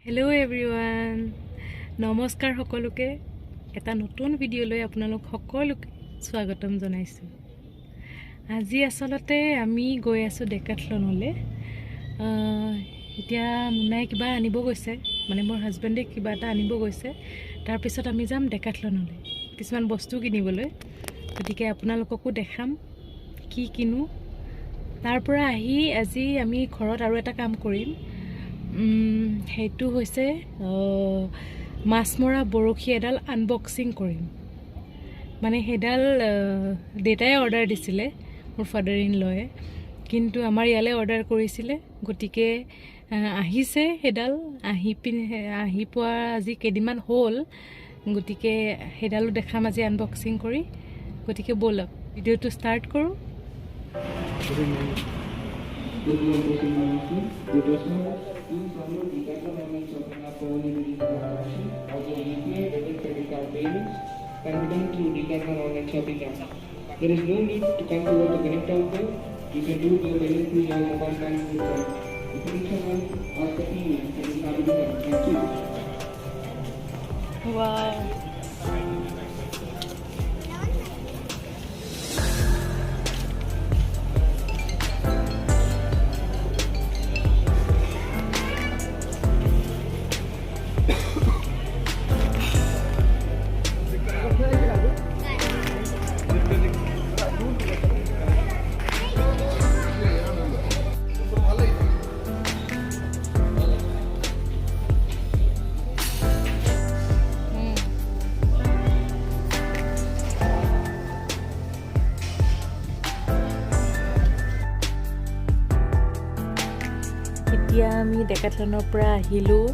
Hello' everyone, নমস্কাৰ সকলোকে। এটা নতুন ভিডিঅ'লৈ আপোনালোক সকলোকে স্বাগতম জনাইছোঁ। আজি আচলতে আমি গৈ আছোঁ ডেকাথলনলৈ। এতিয়া মুনাই কিবা আনিব গৈছে, মানে মোৰ হাজবেণ্ডে কিবা এটা আনিব গৈছে। তাৰপিছত আমি যাম ডেকাথলনলৈ কিছুমান বস্তু কিনিবলৈ। গতিকে আপোনালোককো দেখাম কি কিনো। তাৰ পৰা আহি আজি আমি ঘৰত আৰু এটা কাম কৰিম। সেইটো হৈছে মাছ মৰা বৰশী এডাল আনবক্সিং কৰিম। মানে সেইডাল দেউতাই অৰ্ডাৰ দিছিলে, মোৰ ফাদাৰ ইন লয়ে, কিন্তু আমাৰ ইয়ালৈ অৰ্ডাৰ কৰিছিলে। গতিকে আহিছে সেইডাল, আহি পোৱা আজি কেইদিনমান হ'ল। গতিকে সেইডালো দেখাম আজি আনবক্সিং কৰি। গতিকে ব'লক ভিডিঅ'টো ষ্টাৰ্ট কৰোঁ। Decathlon online shopping app for only within the transaction. Also, UPI, debit, credit card payments can be done through Decathlon online shopping app. There is no need to come over to connect out there. You can do the payment through your mobile banking itself. If you need someone, ask the team and we will have it done. Thank you. Wow. এতিয়া আমি ডেকাথলনৰ পৰা আহিলোঁ।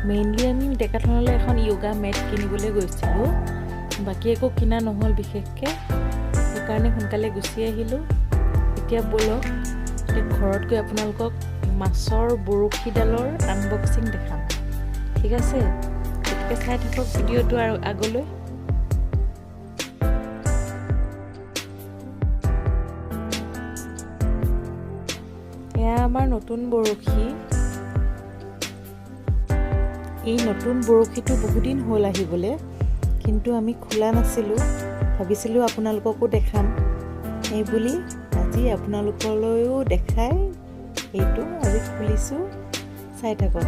Mainly আমি ডেকাথলনলৈ এখন yoga mat কিনিবলৈ গৈছিলোঁ। বাকী একো কিনা নহ'ল বিশেষকৈ, সেইকাৰণে সোনকালে গুচি আহিলোঁ। এতিয়া ব'লক ঘৰত গৈ আপোনালোকক মাছৰ বৰশীডালৰ আনবক্সিং দেখাম, ঠিক আছে? গতিকে চাই থাকক ভিডিঅ'টো আৰু আগলৈ। এয়া আমাৰ নতুন বৰশী। এই নতুন বৰশীটো বহুদিন হ'ল আহিবলৈ, কিন্তু আমি খোলা নাছিলোঁ। ভাবিছিলোঁ আপোনালোককো দেখাম এই বুলি। আজি আপোনালোকলৈও দেখাই এইটো আজি খুলিছোঁ, চাই থাকক।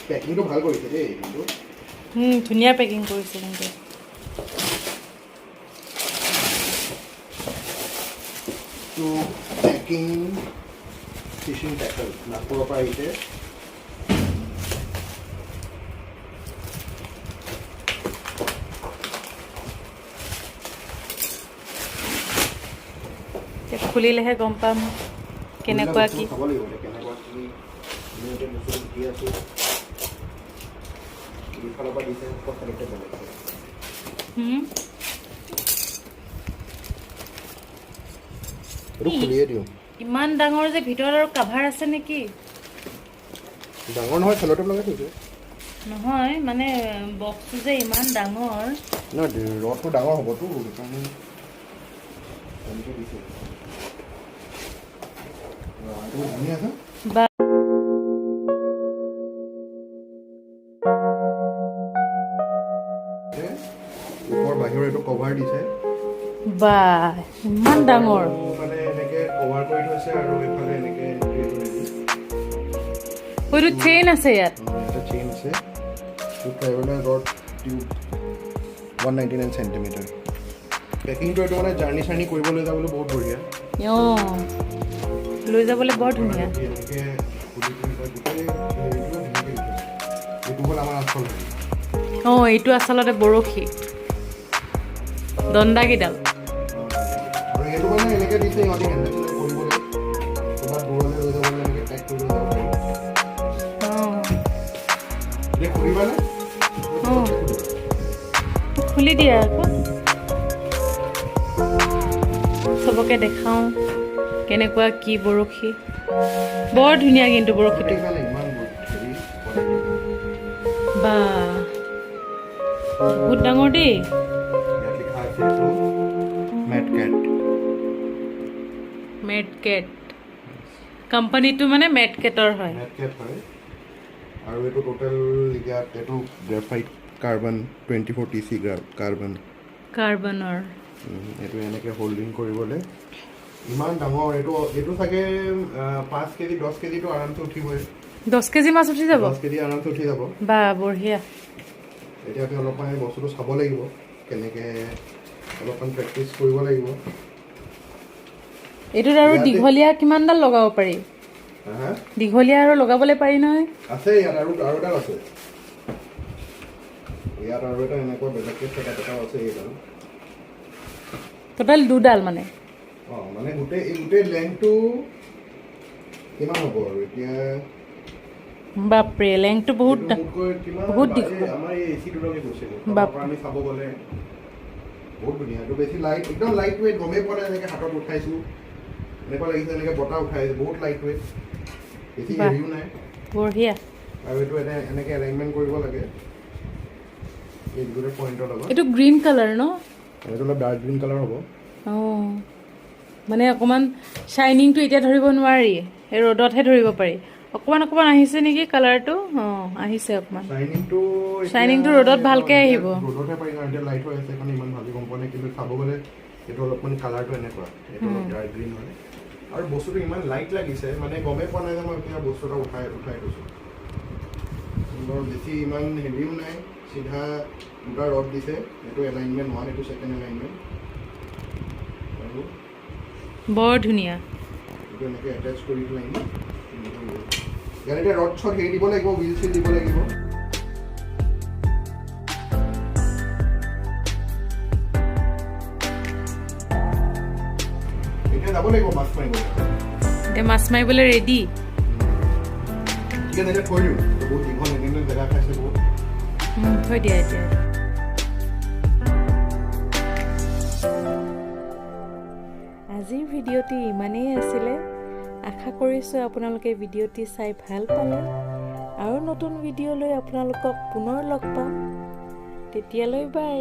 পেকিংটো ভাল কৰিছে দেই, কিন্তু ধুনীয়া পেকিং কৰিছে। কিন্তু পেকিং ফিচিং টেকল নাগপুৰৰ পৰা আহিছে। খুলিলেহে গম পাম কেনেকুৱা কি। খাব লাগিব কেনেকুৱা কি বস্তু দি আছো। ফালৰ পৰা দিছে খুলিয়ে দিওঁ। ইমান ডাঙৰ যে ভিতৰত আৰু কাভাৰ আছে নেকি? ডাঙৰ নহয়, চেল'টেপ লগাই থৈছে। নহয় মানে বক্সটো যে ইমান ডাঙৰ। নহয়, ৰডটো ডাঙৰ হ'বতো, সেইকাৰণে দিছে। ধুনীয়া আছে। ওপৰ বাহিৰৰ এইটো কভাৰ দিছে। বা ইমান ডাঙৰ, মানে এনেকে কভাৰ কৰি থৈছে আৰু এইফালে এনেকে হয়তো চেইন আছে ইয়াত। এটা চেইন আছে। Traveller rod tube 199 centimetre. পেকিংটো এইটো মানে জাৰ্ণি চাৰ্ণি কৰিব লৈ যাবলৈ বহুত বঢ়িয়া। লৈ যাবলৈ বৰ ধুনীয়া। এনেকে এইটো হ'ল আমাৰ আচল। এইটো আচলতে বৰশী দণ্ডাকেইডাল। আৰু এইটো মানে এনেকে দিছে ইহঁতি হেণ্ডেল কৰিবলৈ, ক'ৰবাত দূৰলৈ লৈ যাবলৈ এনেকে পেক কৰি লৈ যাব পাৰি। এতিয়া খুলিবানে? খুলি দিয়া আকৌ, চবকে দেখাওঁ কেনেকুৱা কি বৰশী। বৰ ধুনীয়া কিন্তু বৰশীটো। বা বহুত ডাঙৰ দেই। ইয়াত লিখা আছে মেডকেট কোম্পানীটো মানে মেডকেটৰ হয় মেডকেট হয় আৰু এইটো টোটেল ইয়াত এইটো গ্ৰেফাইট কাৰ্বন 24 TC কাৰ্বনৰ এইটো এনেকৈ হোল্ডিং কৰিবলৈ ইমান ডাঙৰ এইটো চাগে 5 কেজি 10 কেজিটো আৰামছে উঠিবই 10 কেজি মাছ উঠি যাব 10 কেজি আৰামছে উঠি যাব বা বঢ়িয়া এতিয়া আমি অলপমান বস্তুটো চাব লাগিব কেনেকৈ অলপমান প্ৰেক্টিচ কৰিব লাগিব এইটোত আৰু দীঘলীয়া কিমানডাল লগাব পাৰি দীঘলীয়া আৰু লগাবলৈ পাৰি নহয় আছে ইয়াত আৰু এডাল আছে ইয়াত আৰু এটা এনেকুৱা বেলেগকৈ চেট এটা আছে এইডাল টোটেল 2ডাল মানে মানে গোটেই লেংথটো কিমান হ'ব আৰু এতিয়া বাপৰে লেংথটো বহুত বহুত আমাৰ এই এচিটোলৈকে গৈছিলে আমি চাব গ'লে বহুত ধুনীয়া এইটো বেছি লাইট একদম লাইট ৱেইট গমেই পোৱা নাই এনেকৈ হাতত উঠাইছোঁ এনেকুৱা লাগিছে এনেকৈ বতাহ উঠাইছে বহুত লাইট ৱেইট বেছি হেৰিও নাই বঢ়িয়া আৰু এইটো এনেকৈ এলাইনমেণ্ট কৰিব লাগে এই দুটা পইণ্টৰ লগত এইটো গ্ৰীণ কালাৰ ন এইটো অলপ ডাৰ্ক গ্ৰীণ কালাৰ হ'ব মানে অকণমান শ্বাইনিংটো এতিয়া ধৰিব নোৱাৰি এই ৰ'দতহে ধৰিব পাৰি অকণমান আহিছে নেকি কালাৰটো আহিছে অকণমান শ্বাইনিংটো ৰ'দত ভালকৈ আহিব ৰ'দতহে পাৰি কাৰণ এতিয়া লাইট হৈ আছে কাৰণে ইমান ভালকৈ গম পোৱা নাই কিন্তু চাব গ'লে এইটো অলপমান কালাৰটো এনেকুৱা এইটো অলপ ডাৰ্ক গ্ৰীণ হয় আৰু বস্তুটো ইমান লাইট লাগিছে মানে গমেই পোৱা নাই যে মই এতিয়া বস্তু এটা উঠাই থৈছোঁ বৰ বেছি ইমান হেৰিও নাই চিধা দুটা ৰড দিছে এইটো এলাইনমেণ্ট 1 এইটো ছেকেণ্ড এলাইনমেণ্ট আৰু বৰ ধুনীয়া এইটো এনেকৈ এটেচ কৰি পেলাই ইয়াত এতিয়া ৰড শ্বট হেৰি দিব লাগিব হুইল চিল দিব লাগিব এতিয়া যাব লাগিব মাছ মাৰিবলৈ এতিয়া মাছ মাৰিবলৈ ৰেডি ঠিক আছে এতিয়া থৈ দিওঁ বহুত দীঘল এদিন জেগা খাইছে বহুত থৈ দিয়া এতিয়া আজিৰ ভিডিঅ'টি ইমানেই আছিলে আশা কৰিছোঁ আপোনালোকে ভিডিঅ'টি চাই ভাল পালে আৰু নতুন ভিডিঅ' লৈ আপোনালোকক পুনৰ লগ পাম তেতিয়ালৈ বাই